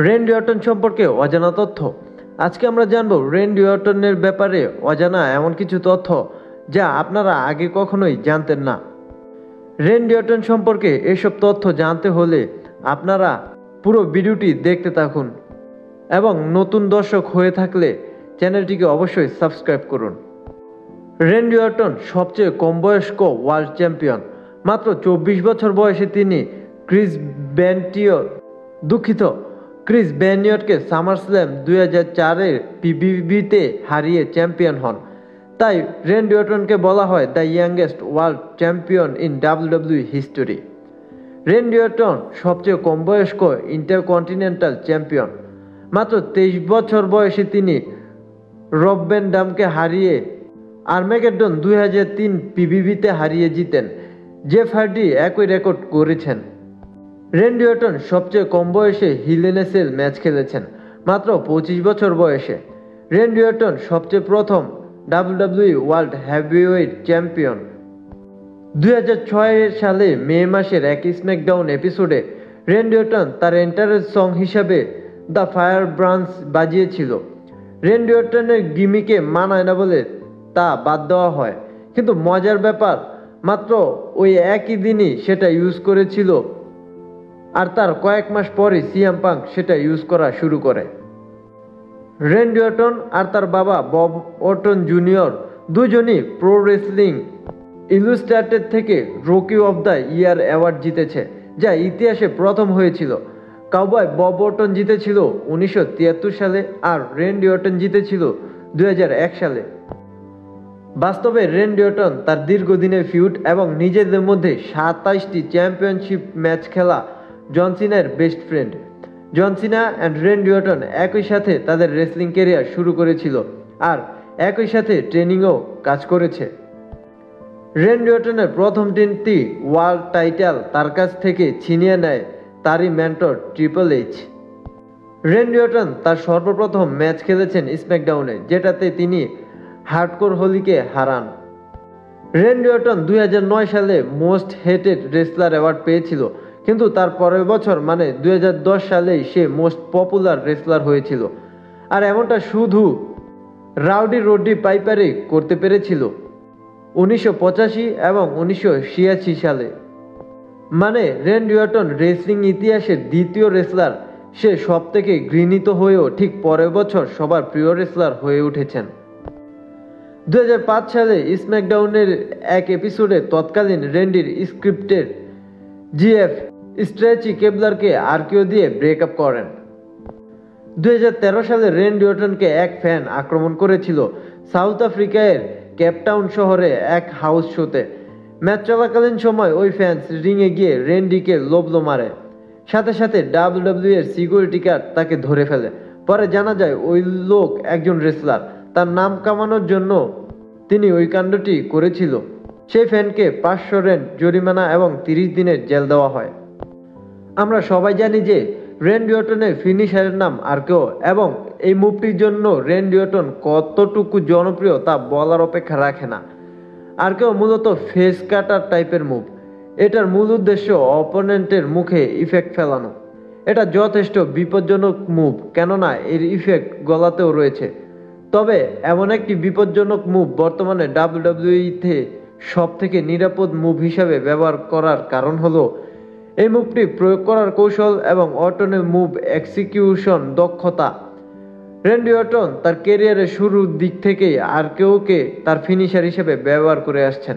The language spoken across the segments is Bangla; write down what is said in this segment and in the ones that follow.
রেন্ডি অর্টন সম্পর্কে অজানা তথ্য। আজকে আমরা জানব রেন্ডি অর্টনের ব্যাপারে অজানা এমন কিছু তথ্য যা আপনারা আগে কখনোই জানতেন না। রেন্ডি অর্টন সম্পর্কে এসব তথ্য জানতে হলে আপনারা পুরো ভিডিওটি দেখতে থাকুন এবং নতুন দর্শক হয়ে থাকলে চ্যানেলটিকে অবশ্যই সাবস্ক্রাইব করুন। রেন্ডি অর্টন সবচেয়ে কম বয়স্ক ওয়ার্ল্ড চ্যাম্পিয়ন। মাত্র 24 বছর বয়সে তিনি ক্রিস ব্যানিয়টকে সামারস্ল্যাম 2004-এর পিবিবিতে হারিয়ে চ্যাম্পিয়ন হন। তাই রেন্ডি অর্টনকে বলা হয় the youngest world champion in WWE history. Randy Orton সবচেয়ে কম বয়স্ক ইন্টারকন্টিনেন্টাল চ্যাম্পিয়ন। মাত্র 23 বছর বয়সে তিনি রব ভ্যান ডামকে হারিয়ে আর্মেগেডন 2003 পিবিবিতে হারিয়ে জিতেন। জেফ হার্ডি একই রেকর্ড করেছেন। রেন্ডি অর্টন সবচেয়ে কম বয়সে hell in a cell match খেলেছেন, মাত্র 25 বছর বয়সে। রেন্ডি অর্টন সবচেয়ে প্রথম ডাব্লিউডাব্লিউই ওয়ার্ল্ড হেভিওয়েট চ্যাম্পিয়ন। 2006 সালে মে মাসের এক স্ম্যাকডাউন এপিসোডে রেন্ডি অর্টন তার এন্ট্রান্স সং হিসাবে দ্য ফায়ার ব্রান্ডস বাজিয়েছিল। রেন্ডি অর্টনের গিমিকে মানায় না বলে তা বাদ দেওয়া হয়, কিন্তু মজার ব্যাপার মাত্র ওই একই দিনই সেটা ইউজ করেছিল, আর তার কয়েক মাস পরে সিএম পাঙ্ক সেটা ইউজ করা শুরু করে। রেন্ডি অর্টন আর তার বাবা বব অর্টন জুনিয়র দুজনই প্রো রেসলিং ইলুস্ট্রেটেড থেকে Rocky of the year award জিতেছে, যা ইতিহাসে প্রথম হয়েছিল। কাউবয় বব অর্টন জিতেছিল 1973 সালে আর রেন্ডি অর্টন জিতেছিল 2001 সালে। বাস্তবে রেন্ডি অর্টন তার দীর্ঘদিনের ফিউড এবং নিজেদের মধ্যে 27টি চ্যাম্পিয়নশিপ ম্যাচ খেলা জন সিনার best friend. John Cena and Randy Orton একই সাথে তাদের রেসলিং ক্যারিয়ার শুরু করেছিল আর একই সাথে ট্রেনিংও কাজ করেছে। রেন্ডি অর্টনের প্রথম 3টি ওয়ার্ল্ড টাইটেল তার কাছ থেকে ছিনিয়ে নেয় তারই mentor triple H. Randy Orton তার সর্বপ্রথম ম্যাচ খেলেছেন স্ম্যাকডাউনে, যেটাতে তিনি হার্ডকোর হলিকে হারান। রেন্ডি অর্টন 2009 সালে মোস্ট হেটেড রেসলার অ্যাওয়ার্ড পেয়েছিল, কিন্তু তার পরের বছর মানে 2010 সালেই সে মোস্ট পপুলার রেসলার হয়েছিল। আর এমনটা শুধু রডি পাইপারই করতে পেরেছিল 1985 এবং 1986 সালে। মানে রেন্ডি অর্টন রেসলিং ইতিহাসের দ্বিতীয় রেসলার। সে সব থেকে ঘৃণিত হয়েও ঠিক পরের বছর সবার প্রিয় রেসলার হয়ে উঠেছেন। 2005 সালে স্ম্যাকডাউনের এক এপিসোডে তৎকালীন রেন্ডির স্ক্রিপ্টের জিএফ স্ট্রেচি কেবলারকে আরকিও দিয়ে ব্রেকআপ করেন। 2013 সালে রেন্ডি অর্টনকে এক ফ্যান আক্রমণ করেছিল সাউথ আফ্রিকার কেপটাউন শহরে এক হাউস শোতে। ম্যাচ চলাকালীন সময় ওই ফ্যান্স রিংয়ে গিয়ে রেন্ডিকে লোবলো মারে। সাথে সাথে ডাব্লিউডাব্লিউ এর সিকিউরিটি গার্ড তাকে ধরে ফেলে। পরে জানা যায় ওই লোক একজন রেসলার। তার নাম কামানোর জন্য তিনি ওই কাণ্ডটি করেছিল। সেই ফ্যানকে 500 রেন্ড জরিমানা এবং 30 দিনের জেল দেওয়া হয়। আমরা সবাই জানি যে রেন্ডি অর্টনের ফিনিশারের নাম আরকেও, এবং এই মুভটির জন্য রেন্ডি অর্টন কতটুকু জনপ্রিয় তা বলার অপেক্ষা রাখে না। আরকেও মূলত ফেস কাটার টাইপের মুভ। এটার মূল উদ্দেশ্য অপোনেন্টের মুখে ইফেক্ট ফেলানো। এটা যথেষ্ট বিপজ্জনক মুভ, কেননা এর ইফেক্ট গলাতেও রয়েছে। তবে এমন একটি বিপজ্জনক মুভ বর্তমানে ডাব্লিউডাব্লিউইতে সব থেকে নিরাপদ মুভ হিসাবে ব্যবহার করার কারণ হলো এই মুভটি প্রয়োগ করার কৌশল এবং অর্টনের মুভ এক্সিকিউশন দক্ষতা। রেন্ডি অর্টন তার ক্যারিয়ারের শুরুর দিক থেকেই আরকেওকে তার ফিনিশার হিসেবে ব্যবহার করে আসছেন,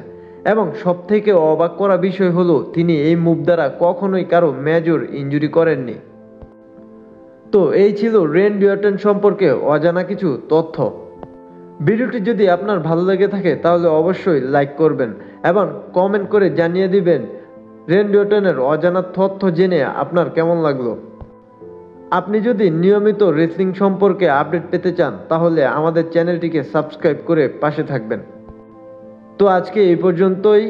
এবং সবথেকে অবাক করা বিষয় হলো তিনি এই মুভ দ্বারা কখনোই কারো মেজর ইনজুরি করেননি। তো এই ছিল রেন্ডি অর্টন সম্পর্কে অজানা কিছু তথ্য। ভিডিওটি যদি আপনার ভালো লেগে থাকে তাহলে অবশ্যই লাইক করবেন এবং কমেন্ট করে জানিয়ে দিবেন রেন্ডি অর্টনের অজানা তথ্য জেনে আপনার কেমন লাগলো। আপনি যদি নিয়মিত রেসলিং সম্পর্কে আপডেট পেতে চান তাহলে আমাদের চ্যানেলটিকে সাবস্ক্রাইব করে পাশে থাকবেন। তো আজকে এই পর্যন্তই,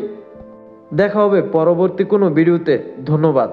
দেখা হবে পরবর্তী কোনো ভিডিওতে। ধন্যবাদ।